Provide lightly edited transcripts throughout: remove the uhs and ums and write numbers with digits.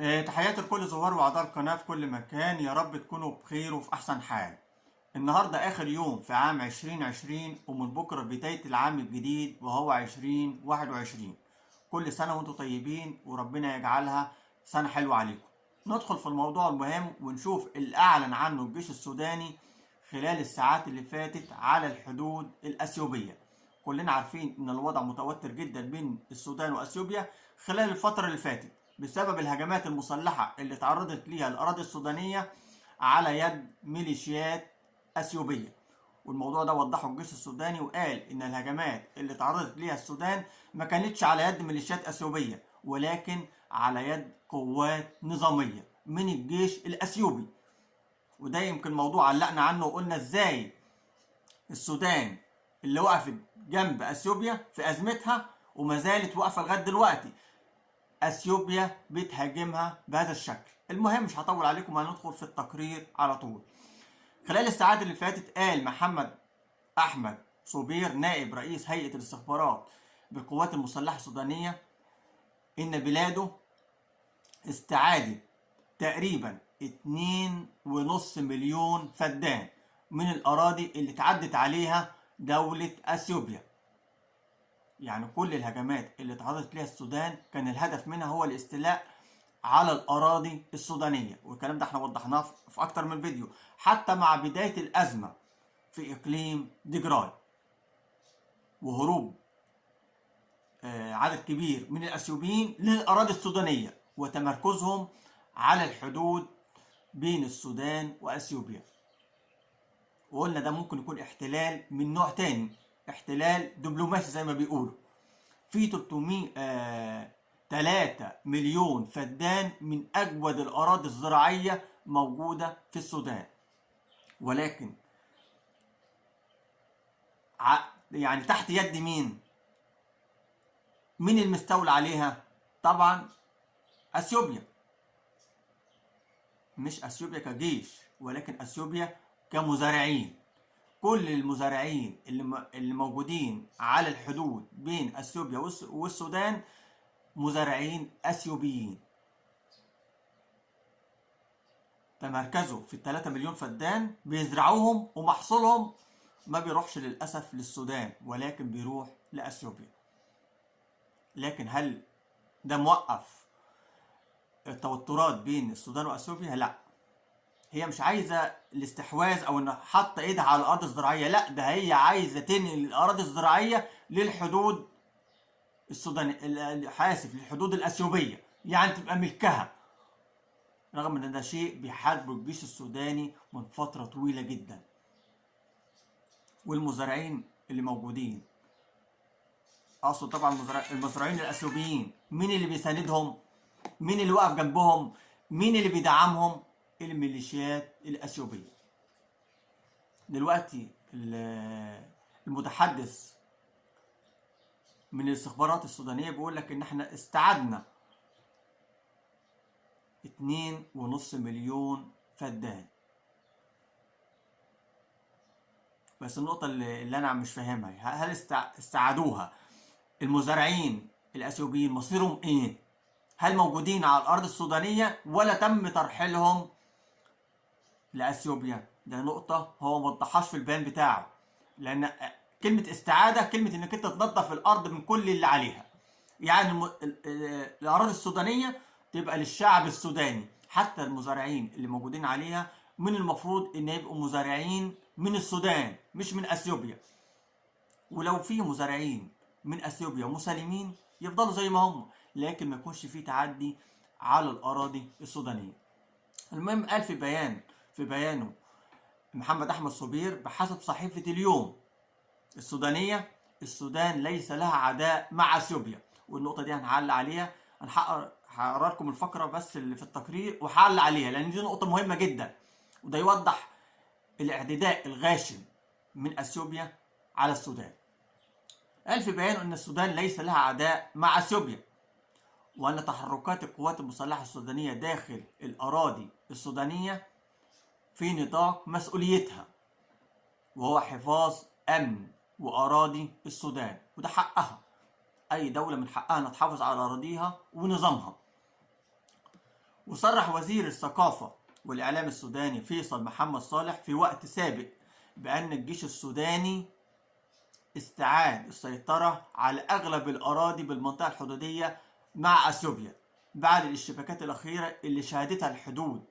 تحياتي لكل زوار واعضاء القناة في كل مكان، يا رب تكونوا بخير وفي أحسن حال. النهاردة آخر يوم في عام 2020، ومن بكرة بداية العام الجديد وهو 2021. كل سنة وانتم طيبين وربنا يجعلها سنة حلوة عليكم. ندخل في الموضوع المهم ونشوف اللي أعلن عنه الجيش السوداني خلال الساعات اللي فاتت على الحدود الأثيوبية. كلنا عارفين إن الوضع متوتر جدا بين السودان وأثيوبيا خلال الفترة اللي فاتت بسبب الهجمات المسلحة اللي تعرضت ليها الأراضي السودانية على يد ميليشيات أثيوبية. والموضوع ده وضحه الجيش السوداني وقال إن الهجمات اللي تعرضت ليها السودان ما كانتش على يد ميليشيات أثيوبية، ولكن على يد قوات نظامية من الجيش الأثيوبي. وده يمكن موضوع علقنا عنه وقلنا إزاي السودان اللي وقفت جنب أثيوبيا في أزمتها وما زالت واقفة لغاية دلوقتي اثيوبيا بتهاجمها بهذا الشكل. المهم مش هطول عليكم، هندخل في التقرير على طول. خلال الساعات اللي فاتت قال محمد احمد صوبير نائب رئيس هيئة الاستخبارات بالقوات المسلحة السودانية ان بلاده استعادت تقريبا 2.5 مليون فدان من الاراضي اللي تعدت عليها دولة اثيوبيا. يعني كل الهجمات اللي تعرضت ليها السودان كان الهدف منها هو الاستيلاء على الأراضي السودانية، والكلام ده احنا وضحناه في أكتر من فيديو، حتى مع بداية الأزمة في إقليم ديجراي وهروب عدد كبير من الأثيوبيين للأراضي السودانية وتمركزهم على الحدود بين السودان وأثيوبيا. وقلنا ده ممكن يكون احتلال من نوع تاني، احتلال دبلوماسي زي ما بيقولوا. في 3 مليون فدان من أجود الأراضي الزراعية موجودة في السودان، ولكن يعني تحت يد مين؟ مين المستولى عليها؟ طبعا أثيوبيا. مش أثيوبيا كجيش، ولكن أثيوبيا كمزارعين. كل المزارعين اللي موجودين على الحدود بين اثيوبيا والسودان مزارعين اثيوبيين. تمركزوا في 3 مليون فدان بيزرعوهم، ومحصولهم ما بيروحش للاسف للسودان ولكن بيروح لاثيوبيا. لكن هل ده موقف التوترات بين السودان واثيوبيا؟ لا، هي مش عايزه الاستحواذ او ان حاطه ايدها على الارض الزراعيه، لا، ده هي عايزه تنقل الاراضي الزراعيه للحدود السودانيه، حاسف للحدود الاثيوبيه، يعني تبقى ملكها، رغم ان ده شيء بيحاربه الجيش السوداني من فتره طويله جدا. والمزارعين اللي موجودين، اقصد طبعا المزارعين الاثيوبيين، مين اللي بيساندهم؟ مين اللي واقف جنبهم؟ مين اللي بيدعمهم؟ الميليشيات الأثيوبية. دلوقتي المتحدث من الاستخبارات السودانية بيقول لك إن احنا استعدنا 2.5 مليون فدان. بس النقطة اللي أنا مش فاهمها، هل استعادوها المزارعين الأثيوبيين مصيرهم إيه؟ هل موجودين على الأرض السودانية ولا تم ترحيلهم لأثيوبيا؟ ده نقطة هو ما وضحهاش في البيان بتاعه، لأن كلمة استعادة كلمة إنك أنت تنظف الأرض من كل اللي عليها. يعني الأراضي السودانية تبقى للشعب السوداني، حتى المزارعين اللي موجودين عليها من المفروض إن يبقوا مزارعين من السودان مش من أثيوبيا. ولو في مزارعين من أثيوبيا مسالمين يفضلوا زي ما هم، لكن ما يكونش في تعدي على الأراضي السودانية. المهم قال في بيانه محمد أحمد صوبير بحسب صحيفة اليوم السودانية: السودان ليس لها عداء مع اثيوبيا. والنقطة دي هنعلق عليها، هقرا لكم الفقرة بس اللي في التقرير وهعلق عليها لأن دي نقطة مهمة جدا، وده يوضح الاعتداء الغاشم من اثيوبيا على السودان. قال في بيانه أن السودان ليس لها عداء مع اثيوبيا، وأن تحركات القوات المسلحة السودانية داخل الأراضي السودانية في نطاق مسؤوليتها، وهو حفاظ أمن وأراضي السودان، وده حقها. أي دولة من حقها أن تحافظ على أراضيها ونظامها. وصرح وزير الثقافة والإعلام السوداني فيصل محمد صالح في وقت سابق بأن الجيش السوداني استعاد السيطرة على أغلب الأراضي بالمنطقة الحدودية مع أثيوبيا بعد الاشتباكات الأخيرة اللي شهدتها الحدود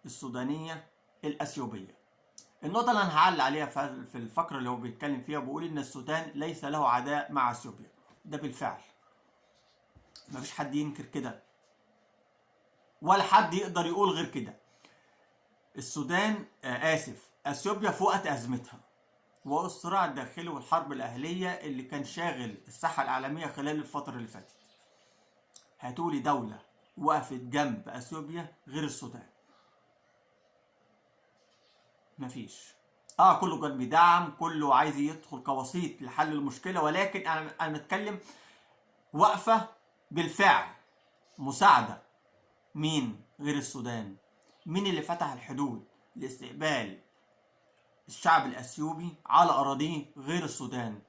السودانية الأثيوبية. النقطة اللي أنا هعلق عليها في الفقرة اللي هو بيتكلم فيها، بيقول إن السودان ليس له عداء مع أثيوبيا. ده بالفعل مفيش حد ينكر كده ولا حد يقدر يقول غير كده. السودان أثيوبيا في وقت أزمتها والصراع الداخلي والحرب الأهلية اللي كان شاغل الساحة العالمية خلال الفترة اللي فاتت، هاتولي دولة وقفت جنب أثيوبيا غير السودان؟ مفيش. كله كان بيدعم، كله عايز يدخل كوسيط لحل المشكلة، ولكن أنا بتكلم وقفة بالفعل مساعدة. مين غير السودان؟ مين اللي فتح الحدود لاستقبال الشعب الأثيوبي على أراضيه غير السودان؟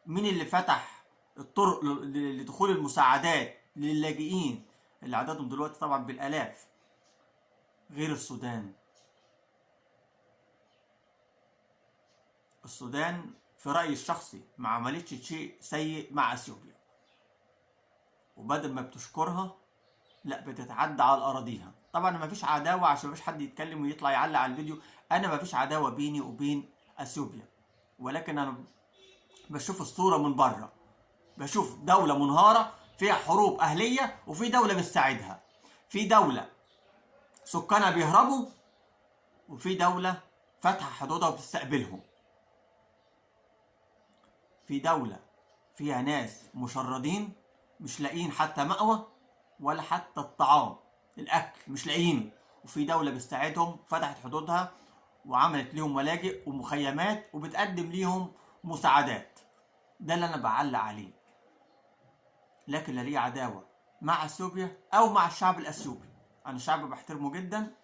مين اللي فتح الطرق لدخول المساعدات للاجئين اللي عددهم دلوقتي طبعا بالآلاف غير السودان؟ السودان في رأيي الشخصي ما عملتش شيء سيء مع أثيوبيا، وبدل ما بتشكرها لا بتتعدى على أراضيها. طبعا ما فيش عداوة، عشان ما فيش حد يتكلم ويطلع يعلق على الفيديو. أنا ما فيش عداوة بيني وبين أثيوبيا، ولكن أنا بشوف الصورة من بره، بشوف دولة منهارة فيها حروب أهلية، وفي دولة بتساعدها، في دولة سكانها بيهربوا، وفي دولة فاتحة حدودها وبتستقبلهم، في دولة فيها ناس مشردين مش لاقيين حتى مأوى ولا حتى الطعام الأكل مش لاقيينه، وفي دولة بتساعدهم فتحت حدودها وعملت ليهم ملاجئ ومخيمات وبتقدم ليهم مساعدات. ده اللي أنا بعلق عليه. لكن لا ليه عداوة مع أثيوبيا أو مع الشعب الأثيوبي. أنا شعب بحترمه جدا،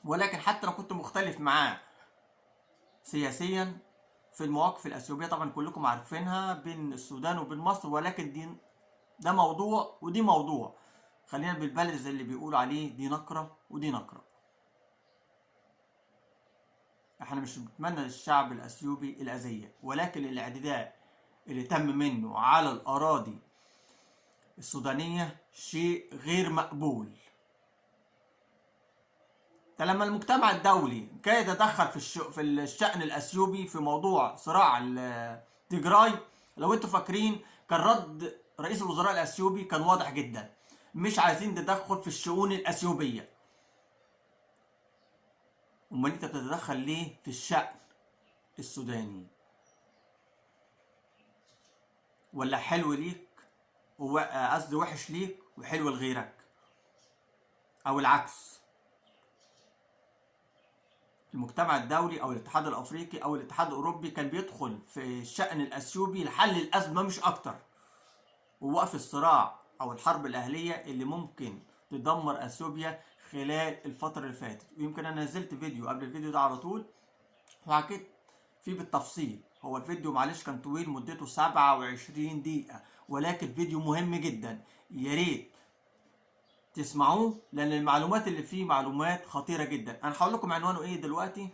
ولكن حتى لو كنت مختلف معاه سياسيا في المواقف الأثيوبية طبعا كلكم عارفينها بين السودان وبين مصر، ولكن ده موضوع ودي موضوع. خلينا بالبلد زي اللي بيقولوا عليه، دي نقرة ودي نقرة. احنا مش بنتمنى للشعب الأثيوبي الأذية، ولكن الاعتداء اللي تم منه على الأراضي السودانية شيء غير مقبول. لما المجتمع الدولي كان يتدخل في الشأن الأثيوبي في موضوع صراع تيجراي، لو انتوا فاكرين كان رد رئيس الوزراء الأثيوبي كان واضح جدا، مش عايزين تدخل في الشؤون الأثيوبية. امال انت بتتدخل ليه في الشأن السوداني؟ ولا حلو ليك قصدي وحش ليك وحلو لغيرك، او العكس؟ المجتمع الدولي او الاتحاد الافريقي او الاتحاد الاوروبي كان بيدخل في الشأن الاثيوبي لحل الازمه مش اكتر، ووقف الصراع او الحرب الاهليه اللي ممكن تدمر اثيوبيا خلال الفتره اللي فاتت. ويمكن انا نزلت فيديو قبل الفيديو ده على طول وحكيت فيه بالتفصيل. هو الفيديو معلش كان طويل، مدته 27 دقيقه، ولكن فيديو مهم جدا، يا ريت تسمعوه لان المعلومات اللي فيه معلومات خطيره جدا. انا هقول لكم عنوانه ايه دلوقتي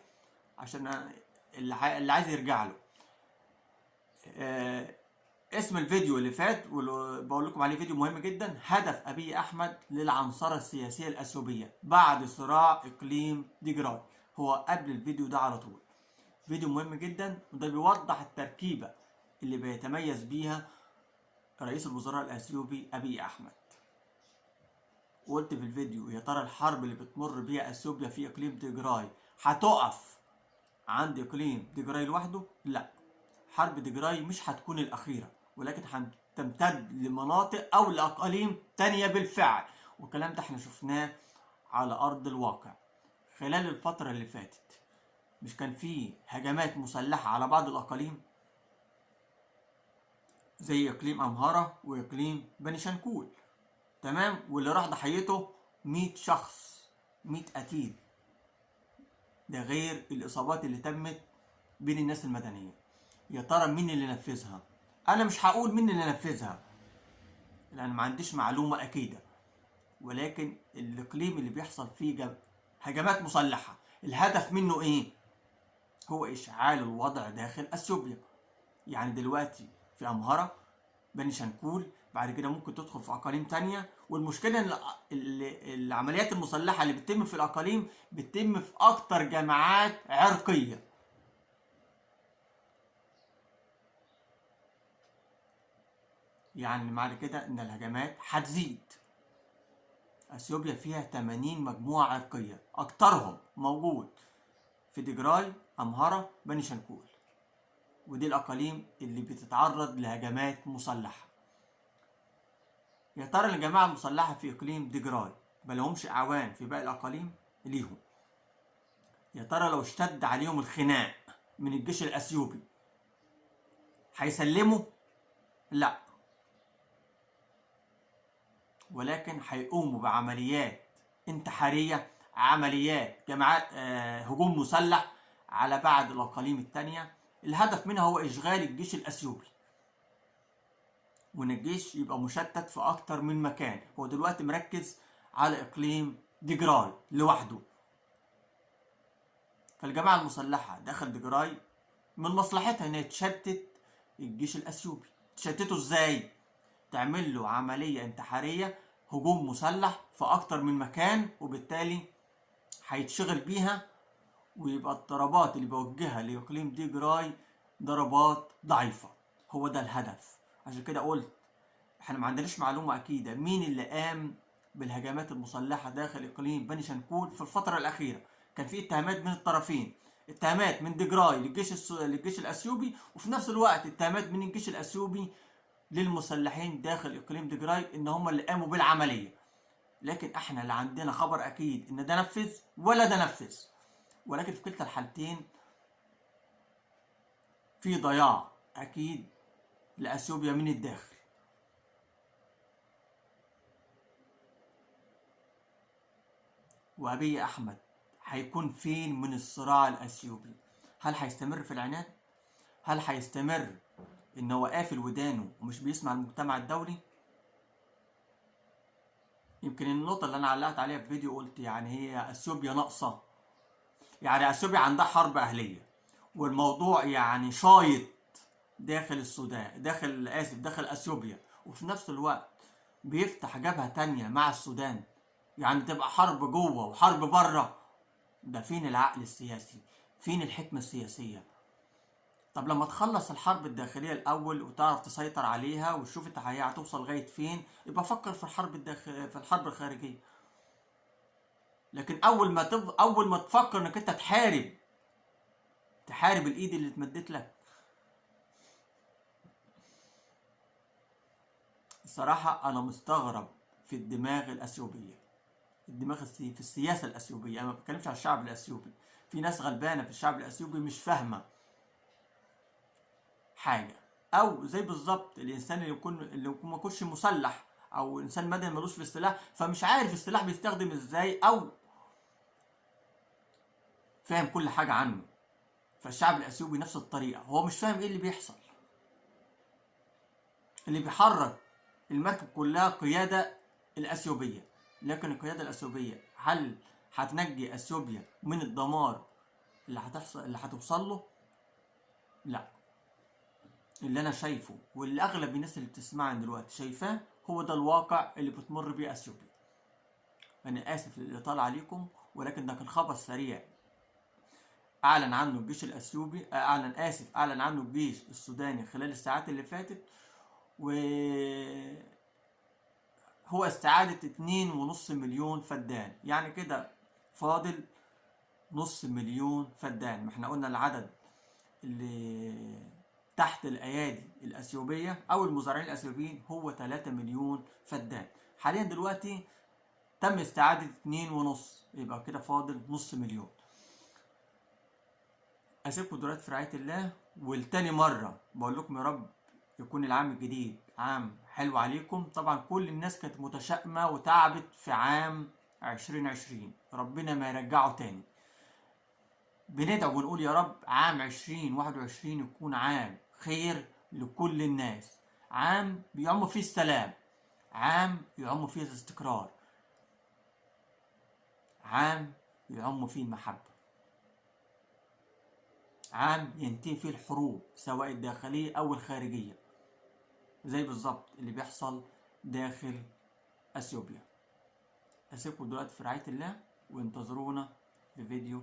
عشان اللي عايز يرجع له. اسم الفيديو اللي فات بقول لكم عليه فيديو مهم جدا، هدف أبي أحمد للعنصرة السياسية الأثيوبية بعد صراع إقليم تيجراي. هو قبل الفيديو ده على طول، فيديو مهم جدا، وده بيوضح التركيبة اللي بيتميز بيها رئيس الوزراء الأثيوبي أبي أحمد. وقلت في الفيديو يا ترى الحرب اللي بتمر بيها أثيوبيا في إقليم تيجراي هتقف عند إقليم تيجراي لوحده؟ لا، حرب تيجراي مش هتكون الأخيرة، ولكن هتمتد لمناطق أو لأقاليم تانية بالفعل. والكلام ده احنا شفناه على أرض الواقع خلال الفترة اللي فاتت. مش كان فيه هجمات مسلحة على بعض الأقاليم زي إقليم أمهارة وإقليم بني شنكول، تمام؟ واللي راح ضحيته 100 شخص، 100 قتيل، ده غير الإصابات اللي تمت بين الناس المدنية. يا ترى مين اللي نفذها؟ انا مش هقول مين اللي نفذها لان ما عنديش معلومه اكيده، ولكن الإقليم اللي بيحصل فيه هجمات مسلحة الهدف منه إيه؟ هو إشعال الوضع داخل أثيوبيا. يعني دلوقتي في أمهرة، بني شنكول، بعد كده ممكن تدخل في أقاليم تانية. والمشكلة إن العمليات المسلحة اللي بتتم في الأقاليم بتتم في أكتر جماعات عرقية. يعني معنى كده إن الهجمات هتزيد. أثيوبيا فيها 80 مجموعة عرقية، أكترهم موجود في دجراي، أمهرة، بني شنكول، ودي الأقاليم اللي بتتعرض لهجمات مسلحة. يا ترى الجماعة المسلحة في إقليم دجراي ملهمش أعوان في باقي الأقاليم ليهم؟ يا ترى لو اشتد عليهم الخناق من الجيش الأثيوبي هيسلموا؟ لا، ولكن هيقوموا بعمليات انتحارية، عمليات جماعات هجوم مسلح على بعض الأقاليم التانية. الهدف منها هو إشغال الجيش الأثيوبي، وإن الجيش يبقى مشتت في أكتر من مكان. هو دلوقتي مركز على إقليم دجراي لوحده. فالجماعة المسلحة داخل دجراي من مصلحتها إنها تشتت الجيش الأثيوبي. تشتته إزاي؟ تعمل له عملية انتحارية، هجوم مسلح في أكتر من مكان، وبالتالي هيتشغل بيها، ويبقى الضربات اللي بيوجهها لإقليم دجراي ضربات ضعيفة. هو ده الهدف. عشان كده قلت احنا ما عندناش معلومة أكيدة مين اللي قام بالهجمات المسلحة داخل إقليم بني شنكول في الفترة الأخيرة. كان في اتهامات من الطرفين، اتهامات من دجراي للجيش الأثيوبي، وفي نفس الوقت اتهامات من الجيش الأثيوبي للمسلحين داخل إقليم دجراي إن هم اللي قاموا بالعملية. لكن احنا لا عندنا خبر أكيد إن ده نفذ ولا ده نفذ، ولكن في كلتا الحالتين في ضياع أكيد لأثيوبيا من الداخل. وأبي أحمد هيكون فين من الصراع الأثيوبي؟ هل هيستمر في العناد؟ هل هيستمر إن هو قافل ودانه ومش بيسمع المجتمع الدولي؟ يمكن النقطة اللي أنا علقت عليها في فيديو قلت يعني هي أثيوبيا ناقصة، يعني أثيوبيا عندها حرب أهلية، والموضوع يعني شايط داخل السودان، داخل أثيوبيا، وفي نفس الوقت بيفتح جبهة تانية مع السودان. يعني تبقى حرب جوه وحرب بره. ده فين العقل السياسي؟ فين الحكمة السياسية؟ طب لما تخلص الحرب الداخلية الأول وتعرف تسيطر عليها وتشوف انت هتوصل لغاية فين، يبقى فكر في في الحرب الخارجية. لكن أول ما تفكر إنك أنت تحارب الإيد اللي اتمدت لك. الصراحة أنا مستغرب في الدماغ الأثيوبية، في السياسة الأثيوبية. أنا ما بتكلمش على الشعب الأثيوبي، في ناس غلبانة في الشعب الأثيوبي مش فاهمة حاجة. أو زي بالظبط الإنسان اللي ما يكونش مسلح، أو إنسان مدني ملوش في السلاح، فمش عارف السلاح بيستخدم إزاي، أو فاهم كل حاجة عنه. فالشعب الأثيوبي نفس الطريقة، هو مش فاهم إيه اللي بيحصل. اللي بيحرك المركب كلها قيادة الأثيوبية، لكن القيادة الأثيوبية هل هتنجي أثيوبيا من الدمار اللي هتوصل له؟ لا. اللي أنا شايفه واللي أغلب الناس اللي بتسمعني دلوقتي شايفاه هو ده الواقع اللي بتمر بيه أثيوبيا. أنا آسف للإطالة عليكم، ولكن ده كان خبر سريع أعلن عنه الجيش الأثيوبي، أعلن عنه الجيش السوداني خلال الساعات اللي فاتت، وهو استعادة 2.5 مليون فدان. يعني كده فاضل نص مليون فدان. ما احنا قلنا العدد اللي تحت الأيادي الأثيوبية أو المزارعين الأثيوبيين هو 3 مليون فدان. حاليا دلوقتي تم استعادة 2.5، يبقى كده فاضل نص مليون. أسيبكم دلوقتي في رعاية الله، والتاني مرة بقول لكم يا رب يكون العام الجديد عام حلو عليكم. طبعا كل الناس كانت متشائمة وتعبت في عام 2020، ربنا ما يرجعه تاني. بندعو ونقول يا رب عام 2021 يكون عام خير لكل الناس، عام بيعم فيه السلام، عام يعم فيه الاستقرار، عام يعم فيه المحبة، عام ينتهي فيه الحروب سواء الداخلية أو الخارجية، زي بالظبط اللي بيحصل داخل أثيوبيا. أسيبكم دلوقتي في رعاية الله، وانتظرونا في فيديو